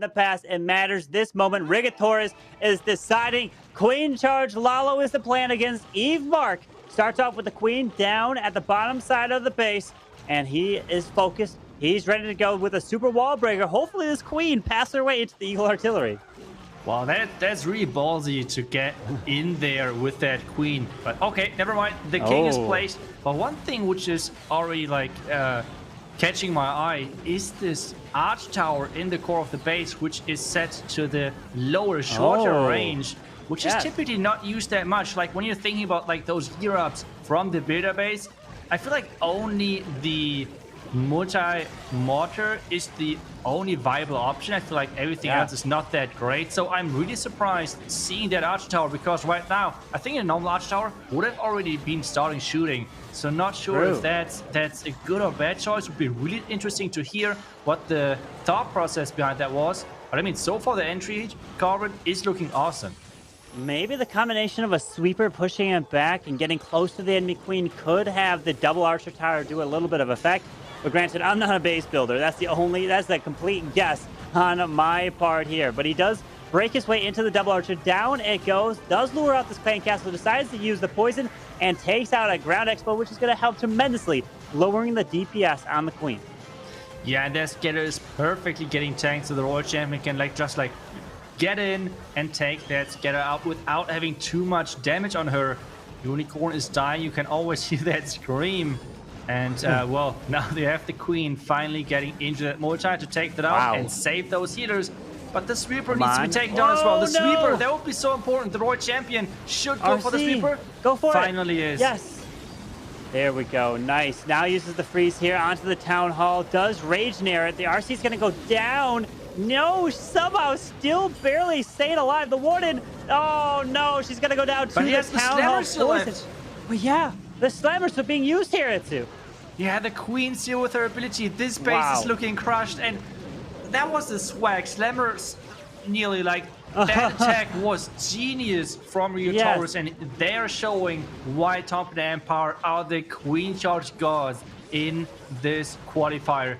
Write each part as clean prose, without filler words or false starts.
the past. It matters this moment. Rigatores is deciding. Queen charge Lalo is the plan against Eve Mark. Starts off with the queen down at the bottom side of the base, and he is focused. He's ready to go with a super wall breaker. Hopefully this queen passes her way into the Eagle Artillery. Wow, that's really ballsy to get in there with that queen. But okay, never mind. The king is placed. But one thing which is already like catching my eye is this arch tower in the core of the base, which is set to the lower, shorter range, which is typically not used that much. Like when you're thinking about like those gear ups from the builder base, I feel like only the multi-mortar is the only viable option. I feel like everything else is not that great. So I'm really surprised seeing that arch tower, because right now I think a normal arch tower would have already been starting shooting. So not sure if that's a good or bad choice. It would be really interesting to hear what the thought process behind that was. But I mean, so far the entry carbon is looking awesome. Maybe the combination of a sweeper pushing it back and getting close to the enemy queen could have the double archer tower do a little bit of effect. But granted, I'm not a base builder. That's the complete guess on my part here. But he does break his way into the double archer. Down it goes. Does lure out this clan castle. Decides to use the poison and takes out a ground expo, which is going to help tremendously, lowering the DPS on the queen. Yeah, and that Getter is perfectly getting tanked, so the Royal Champion can just get in and take that Getter out without having too much damage on her. Unicorn is dying. You can always hear that scream. And, well, now they have the queen finally getting into that multi to take that out and save those healers. But the sweeper needs to be taken down as well. The sweeper, that would be so important. The Royal Champion should go for the sweeper. Go for it. Finally is. Yes. There we go. Nice. Now uses the freeze here onto the town hall. Does rage near it. The RC is going to go down. No, somehow still barely staying alive. The warden. Oh, no. She's going to go down to the town hall. Well, yeah. The slammers are being used here, too. Yeah, the queen still with her ability. This base is looking crushed, and that was the swag. Slammers nearly that attack was genius from Rio Taurus, and they are showing why TomPinna Empire are the queen charge gods in this qualifier.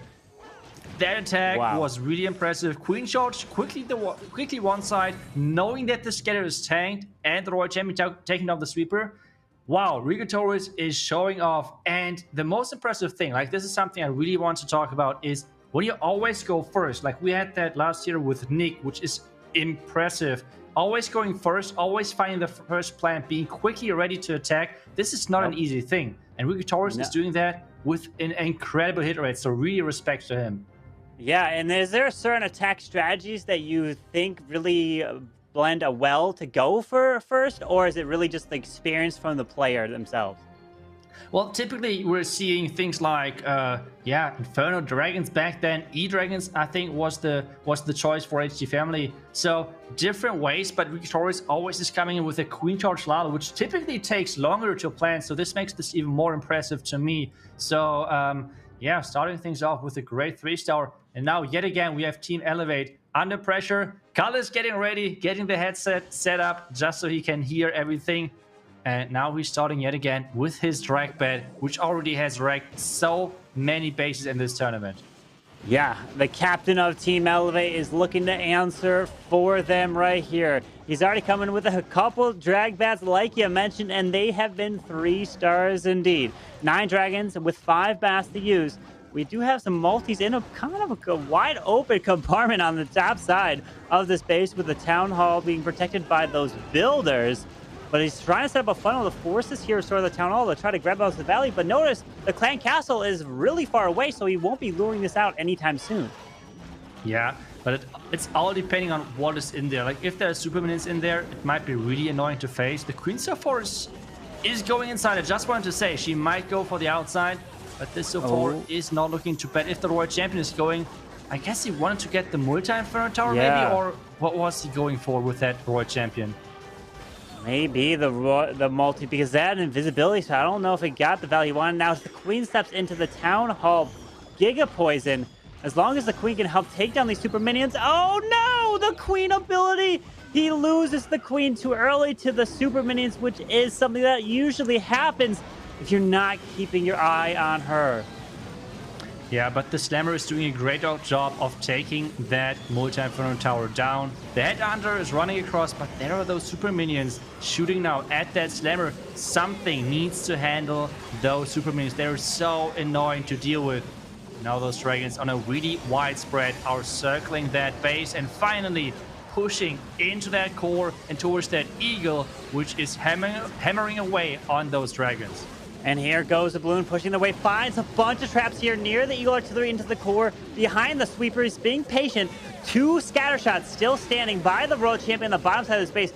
That attack was really impressive. Queen charge quickly one side, knowing that the scatter is tanked and the Royal Champion taking down the sweeper. Wow, Rio Taurus is showing off. And the most impressive thing, this is something I really want to talk about, is when you always go first. Like we had that last year with Nick, which is impressive. Always going first, always finding the first plant, being quickly ready to attack. This is not an easy thing. And Rio Taurus is doing that with an incredible hit rate. So really respect to him. Yeah, and is there certain attack strategies that you think really blend well to go for first, or is it really just the experience from the player themselves? Well, typically we're seeing things like Inferno Dragons back then. E-Dragons, I think, was the choice for HG Family. So different ways, but Rio Taurus always is coming in with a Queen Charge Lalo, which typically takes longer to plan. So this makes this even more impressive to me. So starting things off with a great 3-star. And now yet again we have Team Elevate under pressure. Culler's getting ready, getting the headset set up just so he can hear everything. And now he's starting yet again with his drag bed, which already has wrecked so many bases in this tournament. Yeah, the captain of Team Elevate is looking to answer for them right here. He's already coming with a couple drag bats like you mentioned, and they have been 3 stars indeed. 9 dragons with 5 bats to use. We do have some multis in a kind of a wide open compartment on the top side of this base, with the town hall being protected by those builders. But he's trying to set up a funnel. The forces here sort of the town hall to try to grab out of the valley. But notice the clan castle is really far away, so he won't be luring this out anytime soon. Yeah, but it's all depending on what is in there. Like if there are super minions in there, it might be really annoying to face. The Queen so far is going inside. I just wanted to say she might go for the outside. But this so far is not looking too bad. If the Royal Champion is going, I guess he wanted to get the multi-Inferno Tower maybe? Or what was he going for with that Royal Champion? Maybe the multi, because that invisibility, so I don't know if it got the value he wanted. Now as the Queen steps into the Town Hall Giga Poison, as long as the Queen can help take down these super minions. Oh no! The Queen ability! He loses the Queen too early to the super minions, which is something that usually happens if you're not keeping your eye on her. Yeah, but the Slammer is doing a great job of taking that multi-inferno tower down. The Headhunter is running across, but there are those super minions shooting now at that Slammer. Something needs to handle those super minions. They're so annoying to deal with. Now those dragons on a really wide spread are circling that base and finally pushing into that core and towards that eagle, which is hammering away on those dragons. And here goes the balloon pushing the way, finds a bunch of traps here near the Eagle Artillery into the core. Behind the sweepers, being patient. 2 scatter shots still standing by the world champion on the bottom side of the space.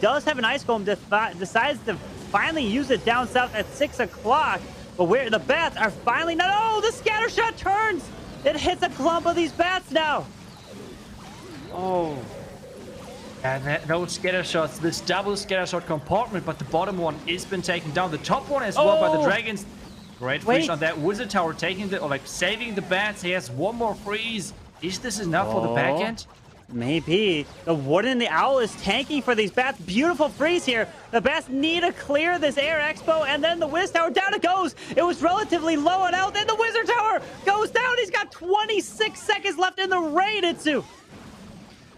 Does have an ice golem, decides to finally use it down south at 6 o'clock. But where the bats are finally not. Oh, the scatter shot turns. It hits a clump of these bats now. Oh. And those scatter shots, this double scatter shot compartment, but the bottom one has been taken down. The top one as well by the dragons. Great freeze on that wizard tower, taking the, or like saving the bats. He has one more freeze. Is this enough for the back end? Maybe. The warden and the owl is tanking for these bats. Beautiful freeze here. The bats need to clear this air expo, and then the whiz tower, down it goes. It was relatively low and out. Then the wizard tower goes down. He's got 26 seconds left in the raid, Itsu.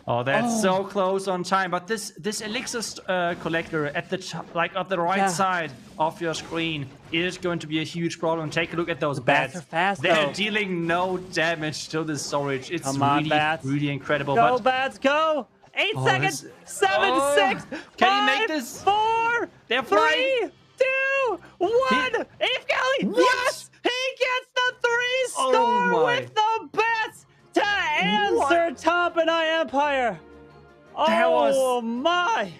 Oh, that's so close on time. But this elixir collector at the on the right side of your screen is going to be a huge problem. Take a look at those bats. Are fast, They're though. dealing no damage to the storage. It's Come on, really, bats. really incredible. Go, but bats, go! 8 seconds. 7, 6, 5, can he make this? 4, They're 3, flying. 2, 1. Ape Galley. What? Yes, he gets the 3 star Oh my. with the bats to answer TomPinna Empire. That was- Oh my.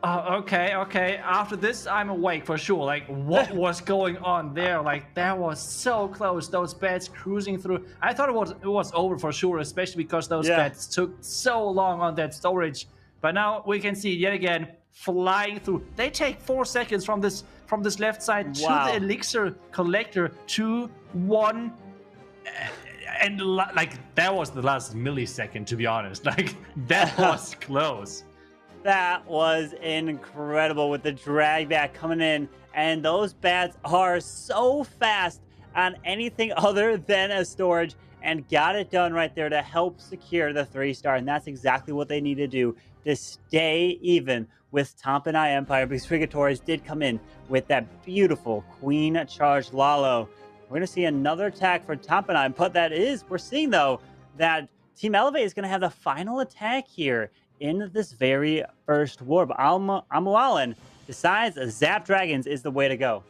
Okay. After this, I'm awake for sure. Like, what was going on there? Like, that was so close. Those bats cruising through. I thought it was over for sure, especially because those bats took so long on that storage. But now we can see yet again flying through. They take 4 seconds from this left side to the elixir collector to 1. And like that was the last millisecond, to be honest. Like, that was close. That was incredible with the drag bat coming in. And those bats are so fast on anything other than a storage, and got it done right there to help secure the 3-star. And that's exactly what they need to do to stay even with TomPinna Empire, because Frigatoris did come in with that beautiful Queen Charged Lalo. We're going to see another attack for TomPinna, but we're seeing though that Team Elevate is going to have the final attack here in this very first war. But Amualan decides Zap Dragons is the way to go.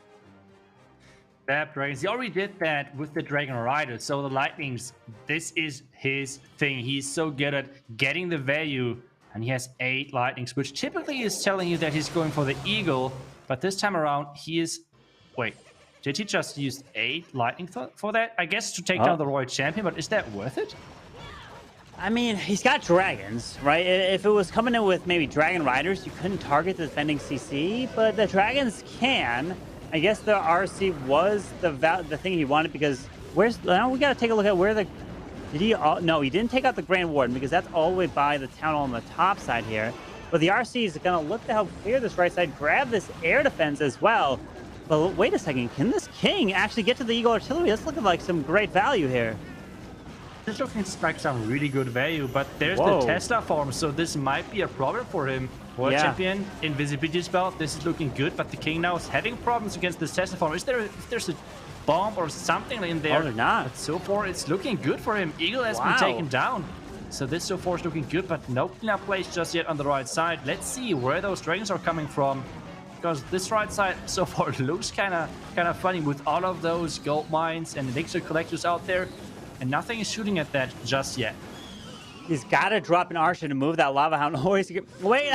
Zap Dragons, he already did that with the Dragon Rider, so the Lightnings, this is his thing. He's so good at getting the value, and he has 8 Lightnings, which typically is telling you that he's going for the Eagle, but this time around he is... Wait, did he just use 8 Lightning for that? I guess to take down the Royal Champion, but is that worth it? I mean, he's got dragons, right? If it was coming in with maybe Dragon Riders, you couldn't target the defending CC, but the dragons can. I guess the RC was the thing he wanted, because now we got to take a look at where no, he didn't take out the Grand Warden, because that's all the way by the town hall on the top side here. But the RC is going to look to help clear this right side, grab this air defense as well. But wait a second, can this King actually get to the Eagle Artillery? That's looking like some great value here. This looking like some really good value, but there's the Tesla form, so this might be a problem for him. World Champion, Invisibility Spell, this is looking good, but the King now is having problems against this Tesla form. There's a bomb or something in there? Oh, they're not. But so far, it's looking good for him. Eagle has been taken down. So this so far is looking good, but no cleanup place just yet on the right side. Let's see where those dragons are coming from, because this right side so far looks kind of funny with all of those gold mines and elixir collectors out there, and nothing is shooting at that just yet. He's got to drop an Archer to move that Lava Hound. Wait,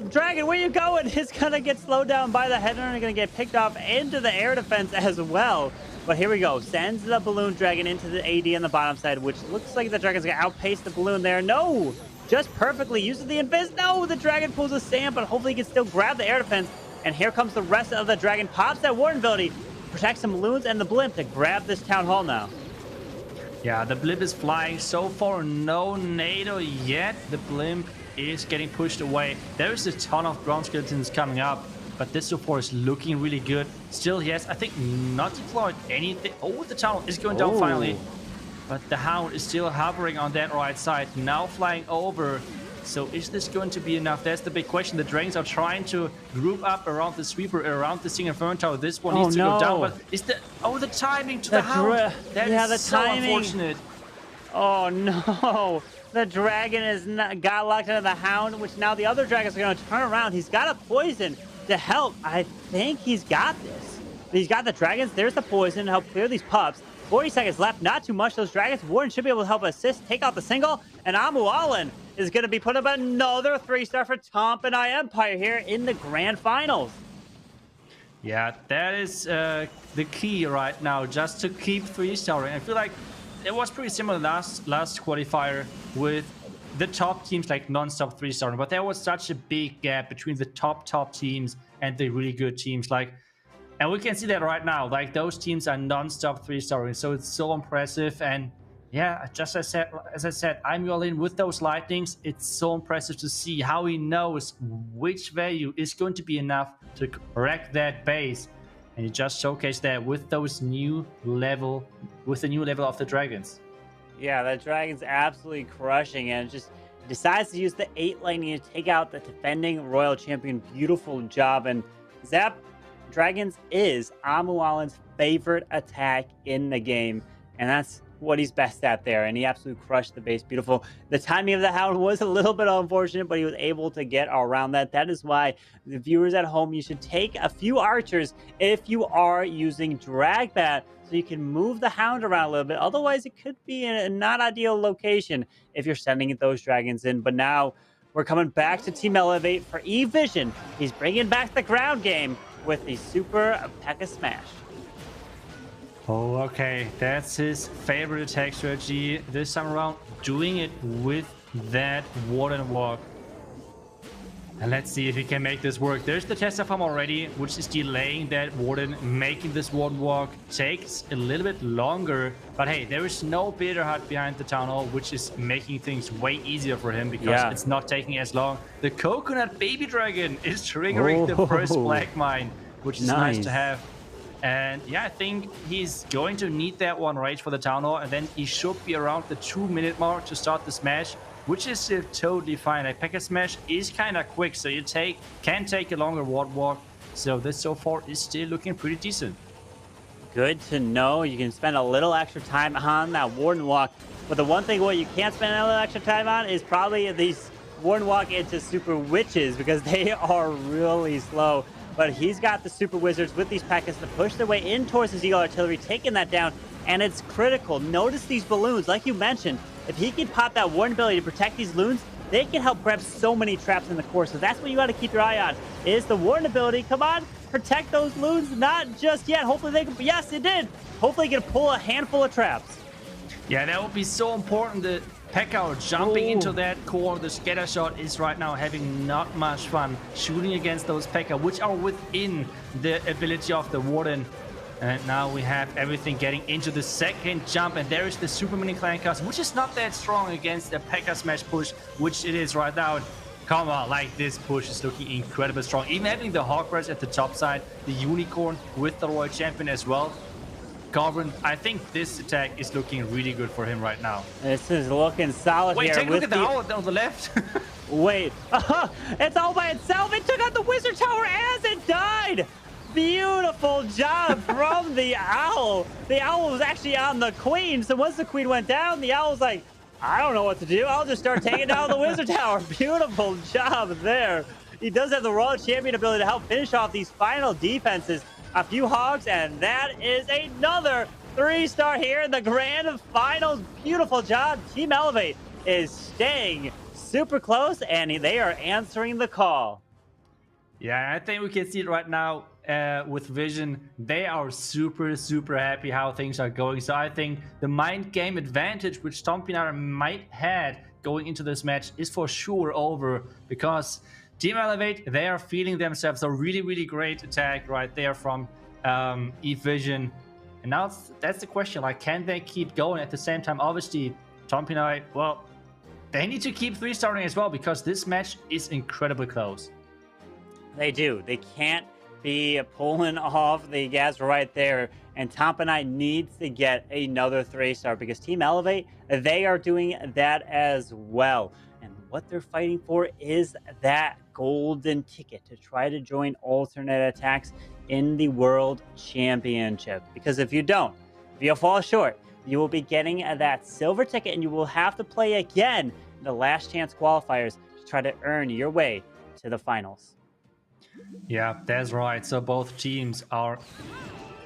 Dragon, where you going? He's going to get slowed down by the header and going to get picked off into the air defense as well. But here we go. Sends the Balloon Dragon into the AD on the bottom side, which looks like the Dragon's going to outpace the Balloon there. No! Just perfectly uses the Invis. No! The Dragon pulls a Sand, but hopefully he can still grab the air defense. And here comes the rest of the Dragon. Pops that Warden ability. Protects some Balloons and the Blimp to grab this Town Hall now. Yeah, the Blimp is flying. So far, no NATO yet. The Blimp is getting pushed away. There's a ton of ground skeletons coming up, but this support is looking really good. Still, yes, I think not deployed anything. Oh, the tunnel is going down finally. But the Hound is still hovering on that right side, now flying over. So is this going to be enough? That's the big question. The Dragons are trying to group up around the sweeper, around the single Inferno Tower. This one needs to go down, but is the the timing to the Hound? That is so unfortunate. Oh no! The Dragon is got locked into the Hound, which now the other Dragons are going to turn around. He's got a poison to help. I think he's got this. He's got the Dragons. There's the poison to help clear these pups. 40 seconds left, not too much. Those Dragons, Warden should be able to help assist, take out the single, and Amu Allen is going to be putting up another 3-star for TomPinna Empire here in the grand finals. Yeah, that is the key right now, just to keep 3-starring. I feel like it was pretty similar last qualifier with the top teams like non-stop 3-starring, but there was such a big gap between the top teams and the really good teams. And we can see that right now, like those teams are non-stop 3-starring, so it's so impressive. And yeah, just as I said, I'm all in with those lightnings. It's so impressive to see how he knows which value is going to be enough to wreck that base. And he just showcased that with those new level, with the new level of the Dragons. Yeah, the Dragon's absolutely crushing, and just decides to use the 8 lightning to take out the defending Royal Champion. Beautiful job. And Zap Dragons is Amu Allen's favorite attack in the game, and that's what he's best at there, and he absolutely crushed the base. Beautiful. The timing of the Hound was a little bit unfortunate, but he was able to get around that. That is why the viewers at home, you should take a few archers if you are using Dragbat, so you can move the Hound around a little bit. Otherwise, it could be in a not ideal location if you're sending those Dragons in. But now we're coming back to Team Elevate for E-Vision. He's bringing back the ground game with the Super Pekka Smash. Oh, okay. That's his favorite attack strategy this time around, doing it with that Warden Walk. And let's see if he can make this work. There's the Tester Farm already, which is delaying that Warden. Making this Warden Walk takes a little bit longer. But hey, there is no Bitter Hut behind the Town Hall, which is making things way easier for him because it's not taking as long. The Coconut Baby Dragon is triggering the first Black Mine, which is nice to have. And yeah, I think he's going to need that one rage for the Town Hall, and then he should be around the 2-minute mark to start the smash, which is totally fine. Like Pekka Smash is kind of quick, so you can take a longer Warden Walk. So this so far is still looking pretty decent. Good to know. You can spend a little extra time on that Warden Walk, but the one thing what you can't spend a little extra time on is probably these Warden Walk into Super Witches, because they are really slow. But he's got the Super Wizards with these Pekkas to push their way in towards his Eagle Artillery, taking that down, and it's critical. Notice these balloons, like you mentioned. If he can pop that Warden ability to protect these loons, they can help grab so many traps in the core. So that's what you got to keep your eye on, is the Warden ability. Come on, protect those loons. Not just yet. Hopefully they can, yes, it did. Hopefully he can pull a handful of traps. Yeah, that would be so important. The Pekka jumping into that core. The scatter shot is right now having not much fun shooting against those Pekka, which are within the ability of the Warden. And now we have everything getting into the second jump, and there is the Super Mini Clan Cast, which is not that strong against the Pekka Smash push, which it is right now. Come on, like this push is looking incredibly strong. Even having the Hawk Rush at the top side, the Unicorn with the Royal Champion as well. Garvin, I think this attack is looking really good for him right now. This is looking solid. Wait, here. Take a look at the owl on the left. Wait, it's all by itself. It took out the Wizard Tower as it died. Beautiful job from the owl. The owl was actually on the queen, so once the queen went down, the owl was like, I don't know what to do. I'll just start taking down the Wizard Tower. Beautiful job there. He does have the Royal Champion ability to help finish off these final defenses. A few hogs, and that is another 3-star here in the grand finals. Beautiful job. Team Elevate is staying super close, and they are answering the call. Yeah, I think we can see it right now with Vision. They are super happy how things are going. So I think the mind game advantage which TomPinna might had going into this match is for sure over, because Team Elevate, they are feeling themselves. A really great attack right there from E-Vision. And now that's the question, like, can they keep going at the same time? Obviously, TomPinna, well, they need to keep 3-starring as well, because this match is incredibly close. They do. They can't be pulling off the gas right there. And TomPinna needs to get another 3-star because Team Elevate, they are doing that as well. And what they're fighting for is that golden ticket to try to join alternate attacks in the World Championship. Because if you don't, if you fall short, you will be getting that silver ticket and you will have to play again in the last chance qualifiers to try to earn your way to the finals. Yeah, that's right. So both teams are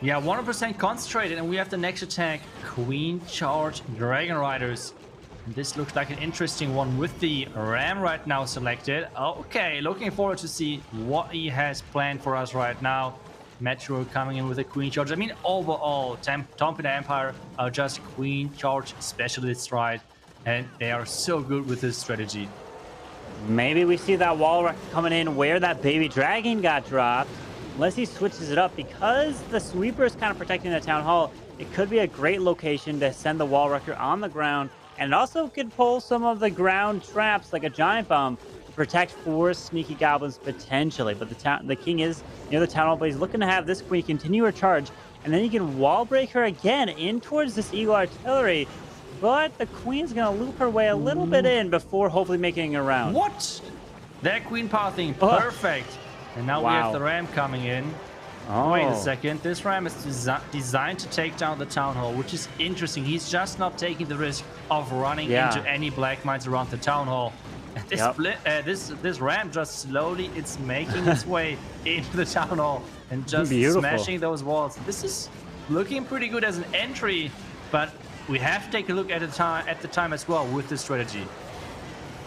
100% concentrated, and we have the next attack, Queen Charge Dragon Riders. And this looks like an interesting one with the Ram right now selected. Okay, looking forward to see what he has planned for us right now. Metro coming in with a Queen Charge. I mean, overall, TomPinna Empire are just Queen Charge specialists, right? And they are so good with this strategy. Maybe we see that wall wreck coming in where that baby dragon got dropped. Unless he switches it up, because the sweeper is kind of protecting the town hall, it could be a great location to send the wall wrecker on the ground. And it also could pull some of the ground traps like a giant bomb to protect 4 sneaky goblins potentially. But the king is near the town hall, but he's looking to have this queen continue her charge. And then he can wall break her again in towards this eagle artillery. But the queen's going to loop her way a little bit in before hopefully making it around. What? That queen pathing, perfect. And now we have the ram coming in. Wait a second. This ram is designed to take down the town hall, which is interesting. He's just not taking the risk of running into any black mines around the town hall. This ram just slowly, it's making its way into the town hall and just smashing those walls. This is looking pretty good as an entry, but we have to take a look at the time as well with this strategy.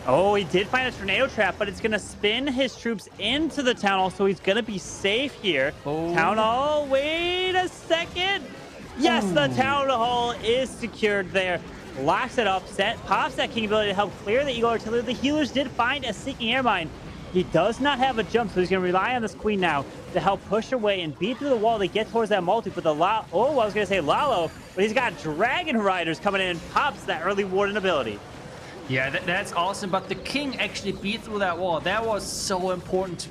Oh, he did find a tornado trap, but it's going to spin his troops into the town hall, so he's going to be safe here. Town hall, wait a second. Yes, the town hall is secured there. Locks it up, pops that king ability to help clear the eagle artillery. The healers did find a seeking air mine. He does not have a jump, so he's going to rely on this queen now to help push her way and beat through the wall to get towards that multi. But I was going to say Lalo, but he's got dragon riders coming in and pops that early warden ability. Yeah, that's awesome, but the king actually beat through that wall. That was so important to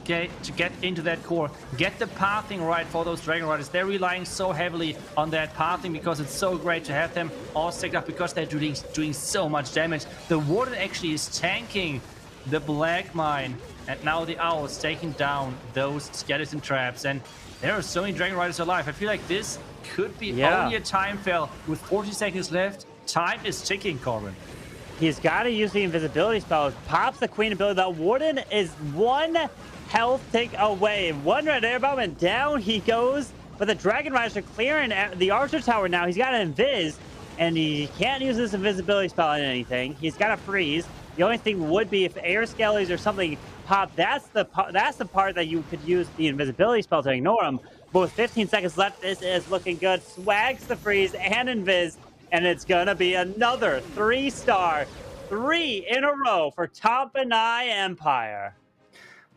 get into that core. Get the pathing right for those dragon riders. They're relying so heavily on that pathing because it's so great to have them all stacked up because they're doing so much damage. The warden actually is tanking the black mine, and now the owl is taking down those skeleton traps. And there are so many dragon riders alive. I feel like this could be only a time fail. With 40 seconds left, time is ticking, Corbin. He's got to use the invisibility spell. Pops the queen ability. The warden is 1 health tick away. 1 red air bomb, and down he goes. But the dragon riders are clearing the archer tower now. He's got an invis, and he can't use this invisibility spell on anything. He's got to freeze. The only thing would be if air skellies or something pop. That's the part that you could use the invisibility spell to ignore him. But with 15 seconds left, this is looking good. Swags the freeze and invis. And it's going to be another 3-star, 3 in a row for TomPinna Empire.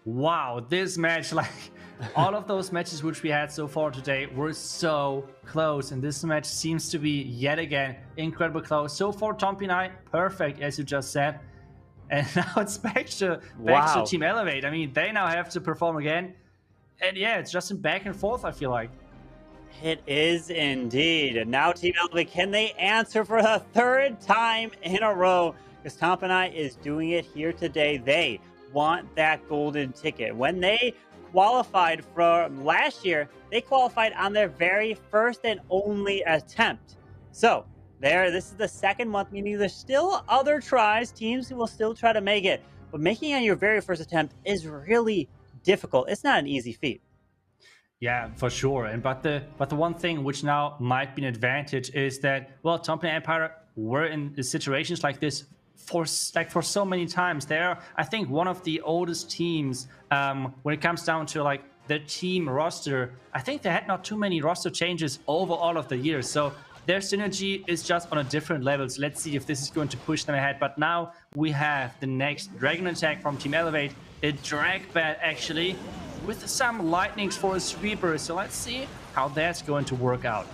Wow, this match, like all of those matches which we had so far today were so close. And this match seems to be, yet again, incredibly close. So far, TomPinna, perfect, as you just said. And now it's back to Team Elevate. I mean, they now have to perform again. And yeah, it's just a back and forth, I feel like. It is indeed. And now Team Elevate, can they answer for the 3rd time in a row? Because TomPinna is doing it here today. They want that golden ticket. When they qualified from last year, they qualified on their very first and only attempt. So this is the 2nd month, meaning there's still other tries. Teams who will still try to make it. But making it on your very first attempt is really difficult. It's not an easy feat. Yeah, for sure. But the one thing which now might be an advantage is that, well, TomPinna Empire were in situations like this for so many times. They're, I think, one of the oldest teams when it comes down to like the team roster. I think they had not too many roster changes over all of the years. So their synergy is just on a different level. So let's see if this is going to push them ahead. But now we have the next dragon attack from Team Elevate, a drag bat actually, with some lightnings for a sweeper. So let's see how that's going to work out.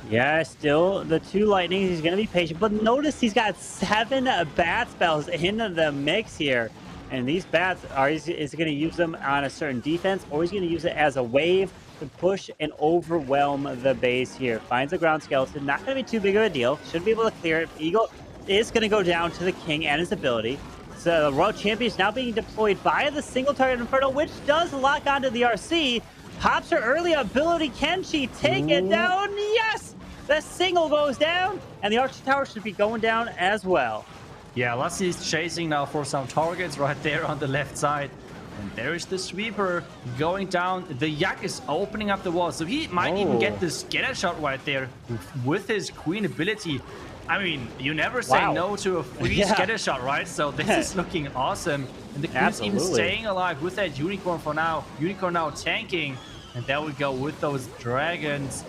Yeah, still the 2 lightnings. He's going to be patient. But notice he's got 7 bat spells in the mix here. And these bats, is he going to use them on a certain defense, or is he going to use it as a wave to push and overwhelm the base here? Finds a ground skeleton. Not going to be too big of a deal. Should be able to clear it. Eagle is going to go down to the king and his ability. So the Royal Champion is now being deployed by the single target Inferno, which does lock onto the RC. Pops her early ability. Can she take it down? Yes! The single goes down, and the Archer Tower should be going down as well. Yeah, Lassie is chasing now for some targets right there on the left side. And there is the sweeper going down. The Yak is opening up the wall, so he might even get the scatter shot right there with his queen ability. I mean, you never say no to a free scatter shot, right? So this is looking awesome. And the queen's even staying alive with that unicorn for now. Unicorn now tanking. And there we go with those dragons.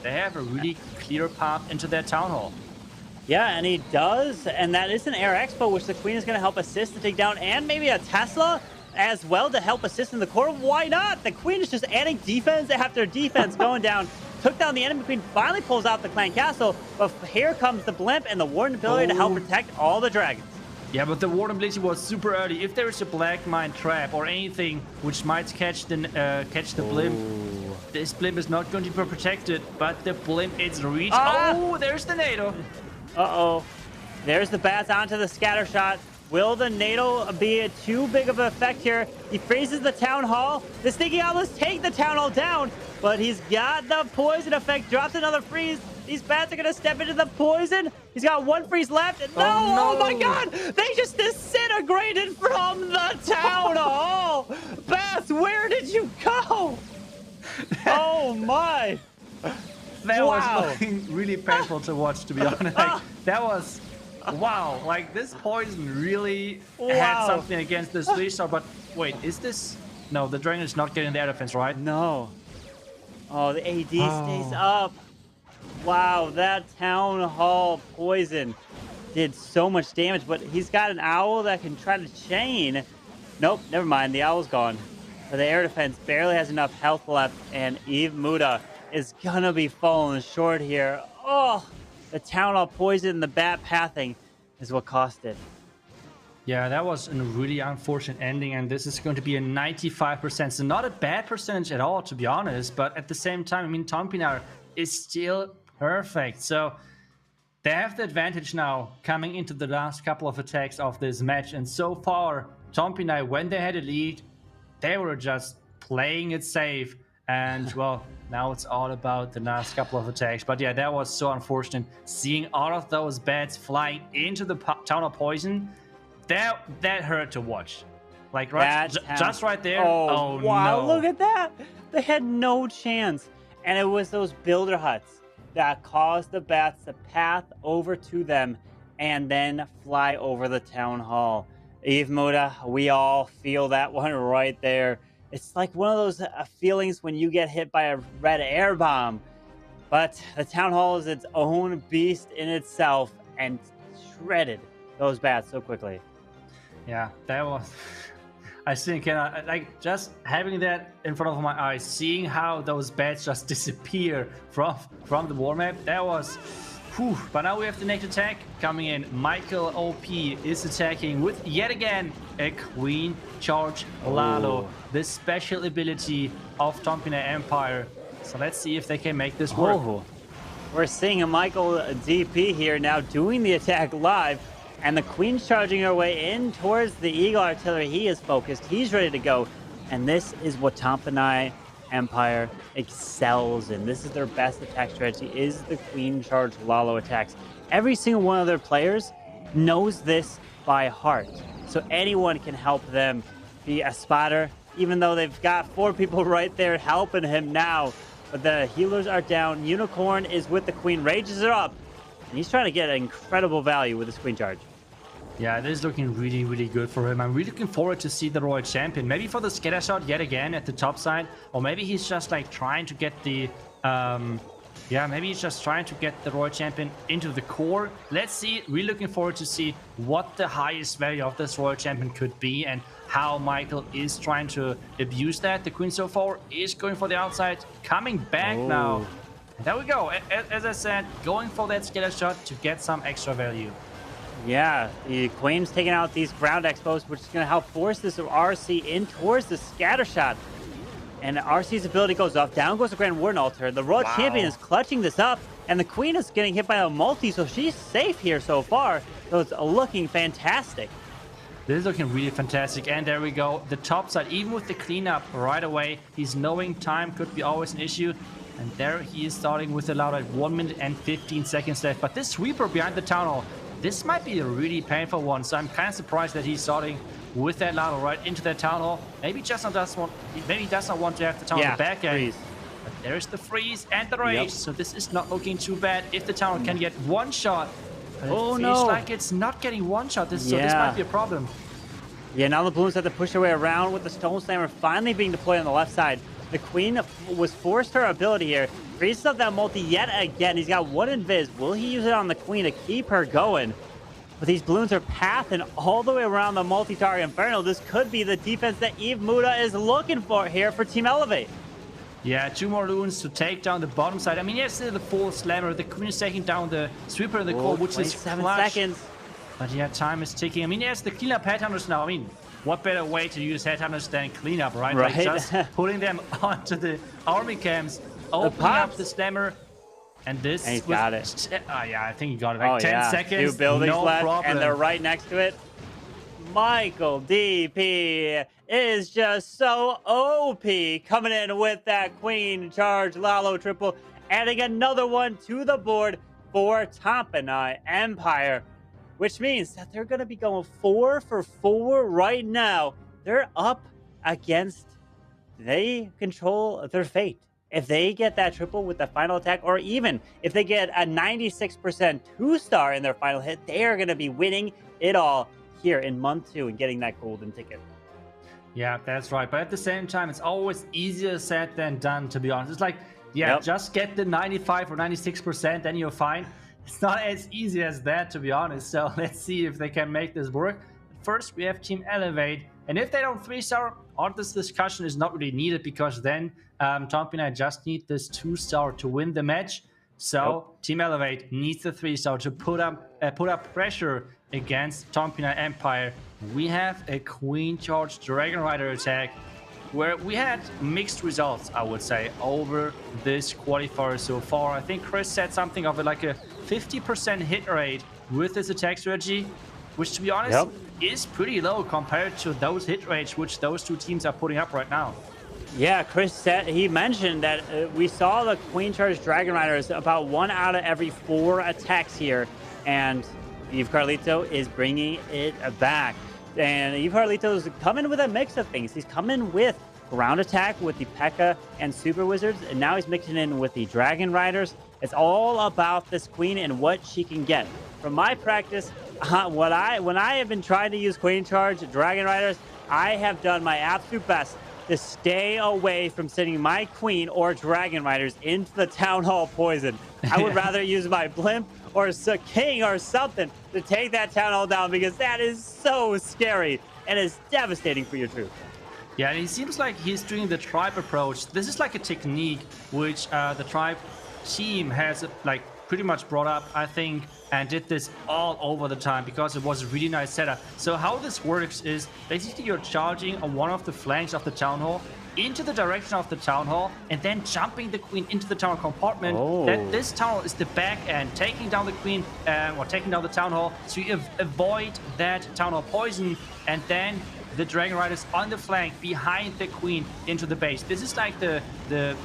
They have a really clear path into their town hall. Yeah, and he does. And that is an Air Expo, which the queen is going to help assist to take down. And maybe a Tesla as well to help assist in the core. Why not? The queen is just adding defense after defense going down. Took down the enemy queen, finally pulls out the clan castle, but here comes the blimp and the warden ability to help protect all the dragons. Yeah, but the warden ability was super early. If there is a black mine trap or anything which might catch the blimp, this blimp is not going to be protected, but the blimp is reached. Oh, there's the NATO. Uh-oh. There's the bats onto the scatter shot. Will the NATO be too big of an effect here? He freezes the town hall. The sneaky almost take the town hall down, but he's got the poison effect. Drops another freeze. These bats are going to step into the poison. He's got one freeze left. No! Oh my god! They just disintegrated from the town hall! Bats, where did you go? Oh my! That was looking really painful to watch, to be honest. Like, that was... Wow, like this poison really had something against this 3-star, but wait, is this... No, the dragon is not getting the air defense, right? No. Oh, the AD stays up. Wow, that town hall poison did so much damage, but he's got an owl that can try to chain. Nope, never mind, the owl's gone. The air defense barely has enough health left, and Eve Muda is gonna be falling short here. Oh! The town hall poison and the bat pathing is what cost it. Yeah, that was a really unfortunate ending, and this is going to be a 95%. So not a bad percentage at all, to be honest. But at the same time, I mean, TomPinna is still perfect. So they have the advantage now coming into the last couple of attacks of this match. And so far, TomPinna, when they had a lead, they were just playing it safe. And, well, now it's all about the last couple of attacks. But yeah, that was so unfortunate. Seeing all of those bats flying into the town of poison, that hurt to watch. Like, right, just right there. Oh, wow, no. Look at that. They had no chance. And it was those builder huts that caused the bats to path over to them and then fly over the town hall. Eve Muda, we all feel that one right there. It's like one of those feelings when you get hit by a red air bomb. But the town hall is its own beast in itself and shredded those bats so quickly. Yeah, that was... I still cannot... Like, just having that in front of my eyes, seeing how those bats just disappear from the war map, that was... Whew. But now we have the next attack coming in. Michael OP is attacking with, yet again, a Queen Charge Lalo. The special ability of TomPinna Empire. So let's see if they can make this work. We're seeing a Michael DP here now doing the attack live. And the Queen's charging her way in towards the Eagle Artillery. He is focused. He's ready to go. And this is what TomPinna Empire excels in. This is their best attack strategy, is the Queen Charge Lalo attacks. Every single one of their players knows this by heart. So anyone can help them be a spotter, even though they've got 4 people right there helping him now. But the healers are down. Unicorn is with the Queen, rages her up. And he's trying to get incredible value with his Queen Charge. Yeah, this is looking really, really good for him. I'm really looking forward to see the Royal Champion. Maybe for the scatter shot yet again at the top side. Or maybe he's just like trying to get the... maybe he's just trying to get the Royal Champion into the core. Let's see. Really looking forward to see what the highest value of this Royal Champion could be. And how Michael is trying to abuse that. The Queen so far is going for the outside. Coming back now. And there we go. As I said, going for that scatter shot to get some extra value. Yeah, the Queen's taking out these ground expos, which is going to help force this RC in towards the scatter shot. And RC's ability goes off. Down goes the Grand Warden Altar. The Royal Champion is clutching this up. And the Queen is getting hit by a multi, so she's safe here so far. So it's looking fantastic. This is looking really fantastic. And there we go. The top side, even with the cleanup right away, he's knowing time could be always an issue. And there he is starting with the Lalo at 1 minute and 15 seconds left. But this sweeper behind the Town Hall, this might be a really painful one. So I'm kind of surprised that he's starting with that Lalo right into that Town Hall. Maybe he does not want to have the Town Hall back end. But there's the freeze and the rage. So this is not looking too bad if the Town Hall can get one shot. But it feels like it's not getting one shot. So this might be a problem. Yeah, now the Balloons have to push their way around with the Stone Slammer finally being deployed on the left side. The Queen was forced her ability here. Freezes up that multi yet again. He's got one invis. Will he use it on the Queen to keep her going? But these balloons are pathing all the way around the multi-target Inferno. This could be the defense that Eve Muda is looking for here for Team Elevate. Yeah, 2 more loons to take down the bottom side. I mean, yes, the full slammer. The Queen is taking down the sweeper in the core, which is 7 clutch. seconds. But yeah, time is ticking. I mean, yes, the cleanup headhunters now. I mean, what better way to use headhunters than cleanup, right? Like just putting them onto the army camps, opening up the slammer. And this and he's got it. Yeah, I think he got it. Like 10 seconds. 2 buildings left, problem. and they're right next to it. Michael DP is just so OP coming in with that Queen charge Lalo triple, adding another one to the board for TomPinna Empire, which means that they're going to be going 4 for 4 right now. They're up against, they control their fate. If they get that triple with the final attack, or even if they get a 96% 2-star in their final hit, they are going to be winning it all here in month 2 and getting that golden ticket. Yeah, that's right. But at the same time, it's always easier said than done, to be honest. It's like, yeah, just get the 95 or 96%, then you're fine. It's not as easy as that, to be honest. So let's see if they can make this work. First, we have Team Elevate. And if they don't 3-star, all this discussion is not really needed, because then TomPinna just need this 2-star to win the match. So Team Elevate needs the 3-star to put up pressure against TomPinna Empire. We have a Queen Charge Dragon Rider attack where we had mixed results, I would say, over this qualifier so far. I think Chris said something of like a 50% hit rate with this attack strategy, which, to be honest, is pretty low compared to those hit rates which those two teams are putting up right now. Yeah, Chris said, he mentioned that we saw the Queen Charge Dragon Riders about 1 out of every 4 attacks here, and Eve Carlito is bringing it back. And Eve Carlito is coming with a mix of things. He's coming with ground attack with the Pekka and Super Wizards, and now he's mixing in with the Dragon Riders. It's all about this Queen and what she can get. From my practice, when I have been trying to use Queen Charge Dragon Riders, I have done my absolute best to stay away from sending my Queen or Dragon Riders into the Town Hall poison. I would rather use my Blimp or a King or something to take that Town Hall down, because that is so scary and is devastating for your troops. Yeah, and it seems like he's doing the tribe approach. This is like a technique which the tribe team has like pretty much brought up, I think, and did this all over the time because it was a really nice setup. So how this works is basically you're charging on one of the flanks of the Town Hall into the direction of the Town Hall, and then jumping the Queen into the Town Hall compartment. That this Town Hall is the back end, taking down the Queen or taking down the Town Hall, so you avoid that Town Hall poison, and then the Dragon Riders on the flank behind the Queen into the base. This is like the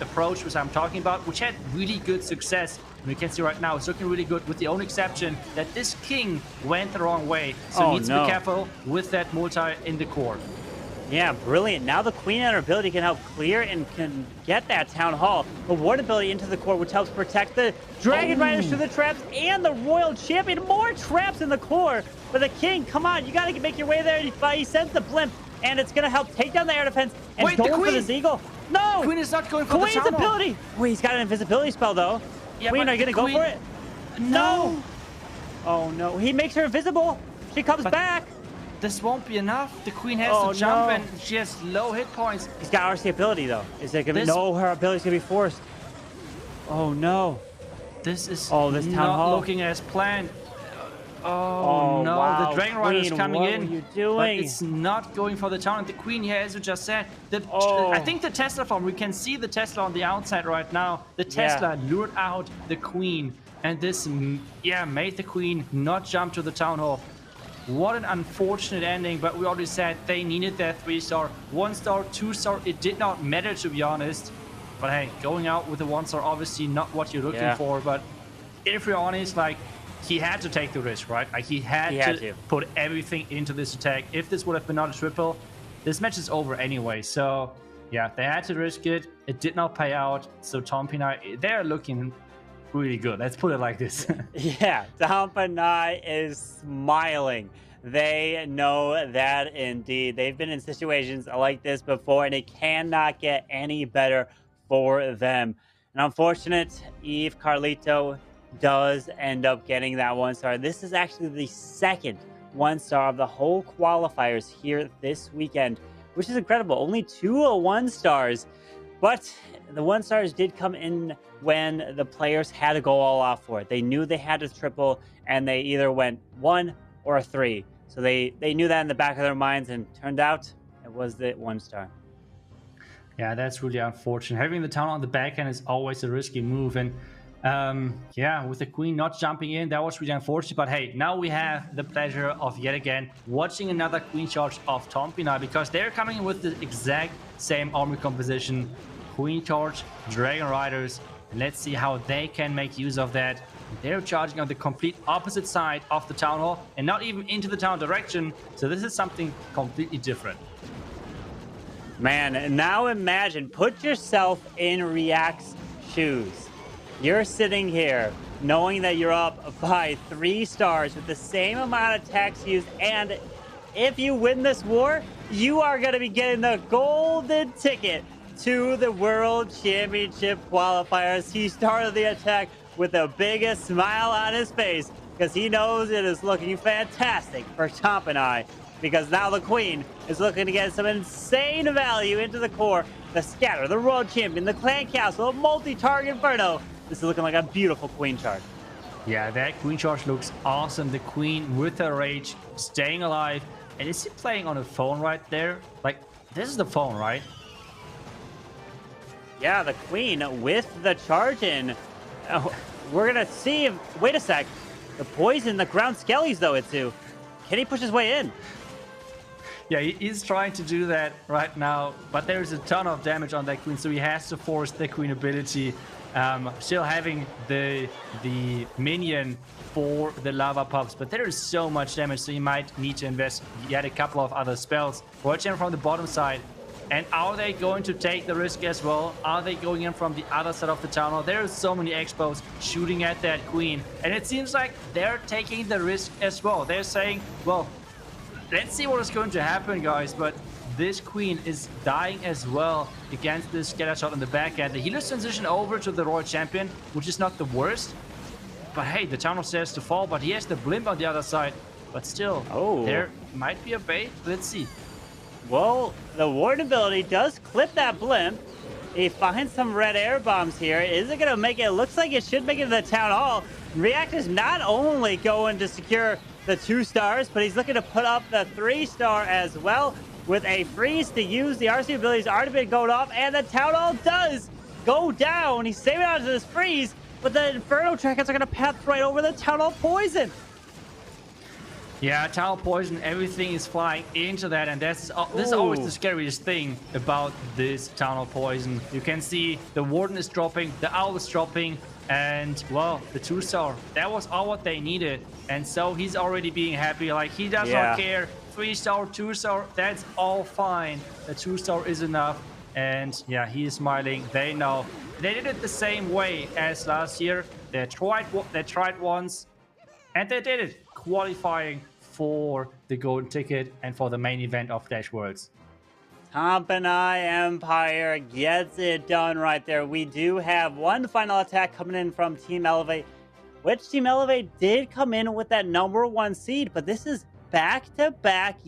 approach which I'm talking about, which had really good success. And you can see right now it's looking really good, with the only exception that this King went the wrong way. So he needs to be careful with that multi in the core. Yeah, brilliant. Now the Queen and her ability can help clear and can get that Town Hall. The Ward ability into the core, which helps protect the Dragon Riders through the traps and the Royal Champion. More traps in the core. But the King, come on, you got to make your way there. He sends the Blimp, and it's going to help take down the air defense and go for the Zeagle. No! Queen is not going for the Town Hall. Ability. Wait, he's got an invisibility spell, though. Yeah, Queen, are you going to go for it? No! Oh, no. He makes her invisible. She comes back. This won't be enough. The Queen has to jump, and she has low hit points. He's got RC ability, though. Is it going to be... No, her ability's going to be forced. Oh, no. This is this Town not Hall looking as planned. Oh no, wow, the Dragon Rider is Queen, coming what in. were you But doing? it's not going for the town. And the Queen here, as you just said, Oh. I think the Tesla farm, we can see the Tesla on the outside right now. The Tesla lured out the Queen. And this, made the Queen not jump to the Town Hall. What an unfortunate ending, but we already said they needed their 3-star. 1-star, 2-star, it did not matter, to be honest. But hey, going out with a 1-star, obviously not what you're looking for. But if we're honest, like, he had to take the risk, right? Like, he had to put everything into this attack. If this would have been not a triple, this match is over anyway. So, yeah, they had to risk it. It did not pay out. So, TomPinna, they're looking really good. Let's put it like this. Yeah, TomPinna is smiling. They know that indeed. They've been in situations like this before, and it cannot get any better for them. And unfortunate, Eve Carlito does end up getting that 1-star. This is actually the second 1-star of the whole qualifiers here this weekend, which is incredible. Only 2 1-stars, but the 1-stars did come in when the players had to go all out for it. They knew they had to triple, and they either went 1 or 3. So they knew that in the back of their minds, and turned out it was the 1-star. Yeah, that's really unfortunate. Having the town on the back end is always a risky move, and with the Queen not jumping in, that was really unfortunate. But hey, now we have the pleasure of yet again watching another Queen charge of TomPinna, because they're coming in with the exact same army composition. Queen charge, Dragon Riders, and let's see how they can make use of that. They're charging on the complete opposite side of the Town Hall, and not even into the town direction. So this is something completely different. Man, now imagine, put yourself in React's shoes. You're sitting here knowing that you're up by 3 stars with the same amount of attacks used, and if you win this war, you are going to be getting the golden ticket to the World Championship qualifiers. He started the attack with the biggest smile on his face because he knows it is looking fantastic for TomPinna, because now the Queen is looking to get some insane value into the core. The Scatter, the World Champion, the Clan Castle, a multi-target Inferno. This is looking like a beautiful Queen charge. Yeah, that Queen charge looks awesome. The Queen with her rage, staying alive. And is he playing on a phone right there? Like, this is the phone, right? Yeah, the Queen with the charge in. Oh, we're going to see if... Wait a sec. The poison, the ground skellies, though, Itsu. Can he push his way in? Yeah, he is trying to do that right now, but there's a ton of damage on that Queen, so he has to force the Queen ability. Still having the minion for the lava puffs, but there is so much damage, so you might need to invest yet a couple of other spells. Watch him from the bottom side. And are they going to take the risk as well? Are they going in from the other side of the town hall? There are so many expos shooting at that Queen, and it seems like they're taking the risk as well. They're saying, well, let's see what is going to happen, guys, but this Queen is dying as well against this scatter shot on the back end. The healer's transition over to the Royal Champion, which is not the worst. But hey, the Town Hall says to fall, but he has the blimp on the other side. But still, there might be a bait. Let's see. Well, the ward ability does clip that blimp. He finds some red air bombs here. Is it going to make it? Looks like it should make it to the Town Hall. React is not only going to secure the 2 stars, but he's looking to put up the 3-star as well with a freeze to use. The RC ability's already been going off, and the Town Hall does go down. He's saving out of this freeze, but the Inferno Trackers are going to path right over the Town Hall poison. Yeah, Town Hall poison, everything is flying into that, and this is always the scariest thing about this Town Hall poison. You can see the Warden is dropping, the Owl is dropping, and, well, the 2-star, that was all what they needed. And so he's already being happy, like, he does not care. 3-star, 2-star, that's all fine. The 2-star is enough, and yeah, he is smiling. They know. They did it the same way as last year. They tried once, and they did it, qualifying for the golden ticket and for the main event of Dash Worlds. TomPinna Empire gets it done right there. We do have one final attack coming in from Team Elevate, which Team Elevate did come in with that #1 seed, but this is back-to-back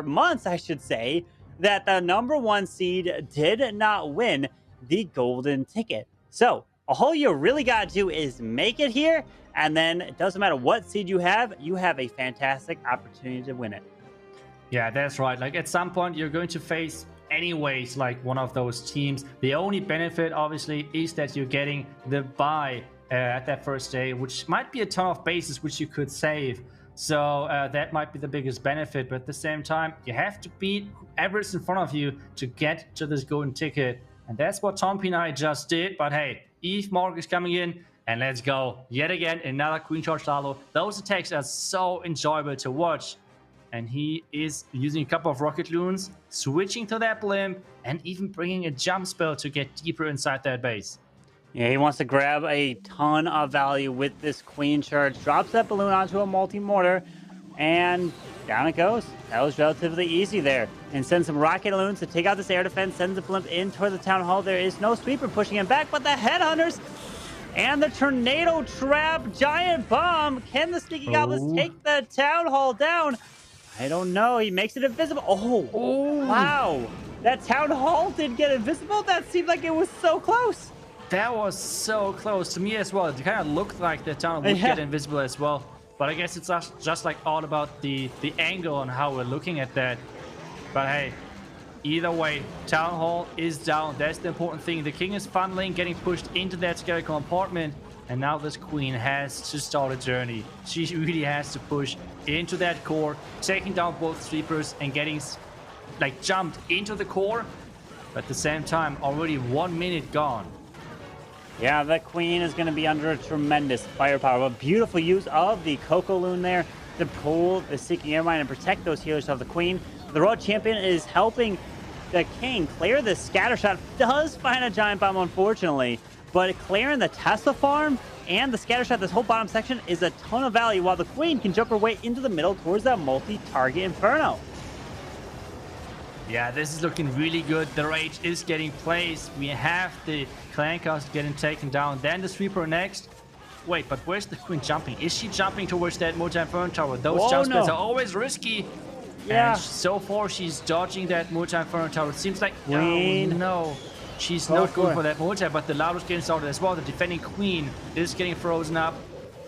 months, I should say, that the #1 seed did not win the golden ticket. So all you really got to do is make it here, And then it doesn't matter what seed you have a fantastic opportunity to win it. Yeah, that's right. Like at some point, you're going to face anyways like one of those teams. The only benefit, obviously, is that you're getting the bye at that first day, which might be a ton of bases which you could save. So that might be the biggest benefit. But at the same time, you have to beat whoever's in front of you to get to this golden ticket. And that's what TomPinna just did. But hey, Eve Mark is coming in. And let's go. Yet again, another Queen Charge Lalo. Those attacks are so enjoyable to watch. And he is using a couple of rocket loons, switching to that blimp, and even bringing a jump spell to get deeper inside that base. Yeah, he wants to grab a ton of value with this Queen Charge. Drops that balloon onto a multi-mortar, and down it goes. That was relatively easy there. And sends some rocket loons to take out this air defense, sends the blimp in toward the Town Hall. There is no sweeper pushing him back, but the Headhunters and the Tornado Trap Giant Bomb. Can the Sneaky Goblins take the Town Hall down? I don't know. He makes it invisible. Oh, wow. That Town Hall did get invisible? That seemed like it was so close. That was so close to me as well. It kind of looked like the Town Hall would get invisible as well. But I guess it's just like all about the angle and how we're looking at that. But hey, either way, Town Hall is down. That's the important thing. The King is funneling, getting pushed into that scary compartment. And now this Queen has to start a journey. She really has to push into that core, taking down both sweepers and getting like jumped into the core. But at the same time, already 1 minute gone. Yeah, the Queen is going to be under a tremendous firepower. A beautiful use of the Coco Loon there to pull the Seeking Airmine and protect those healers of the Queen. The Royal Champion is helping the King clear the scatter shot. Does find a Giant Bomb, unfortunately. But clearing the Tesla farm and the scatter shot, this whole bottom section is a ton of value, while the Queen can jump her way into the middle towards that multi-target Inferno. Yeah, this is looking really good. The Rage is getting placed. We have the Clan Cast getting taken down. Then the Sweeper next. Wait, but where's the Queen jumping? Is she jumping towards that multi-Inferno tower? Those jump spells are always risky. Yeah. And so far, she's dodging that multi-Inferno tower. It seems like, Queen. Oh, no. She's not going for that multi, but the Lalo's getting started as well. The defending Queen is getting frozen up.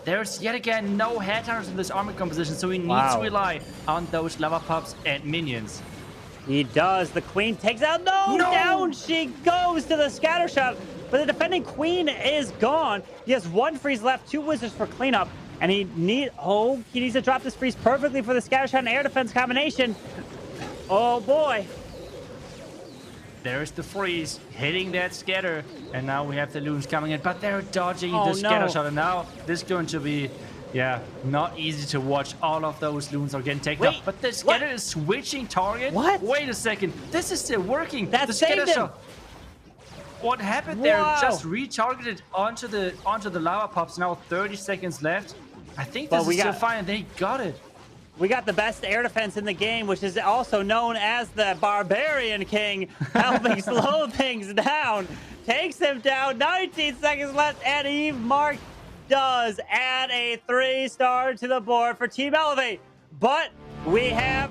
There's yet again no headhunters in this army composition, so he needs to rely on those lava pups and minions. He does. The Queen takes out. No! Down she goes to the scatter shot. But the defending Queen is gone. He has one freeze left, 2 wizards for cleanup. And he needs to drop this freeze perfectly for the scatter shot and air defense combination. Oh boy. There's the freeze hitting that scatter, and now we have the loons coming in, but they're dodging the scatter shot, and now this is going to be, not easy to watch. All of those loons are getting taken up, but the scatter is switching target. What? Wait a second, this is still working. That saved him. What happened there? Just retargeted onto the lava pops. Now 30 seconds left. I think this is still fine, and they got it. We got the best air defense in the game, which is also known as the Barbarian King, helping slow things down. Takes him down, 19 seconds left, and Eve Mark does add a 3-star to the board for Team Elevate. But we have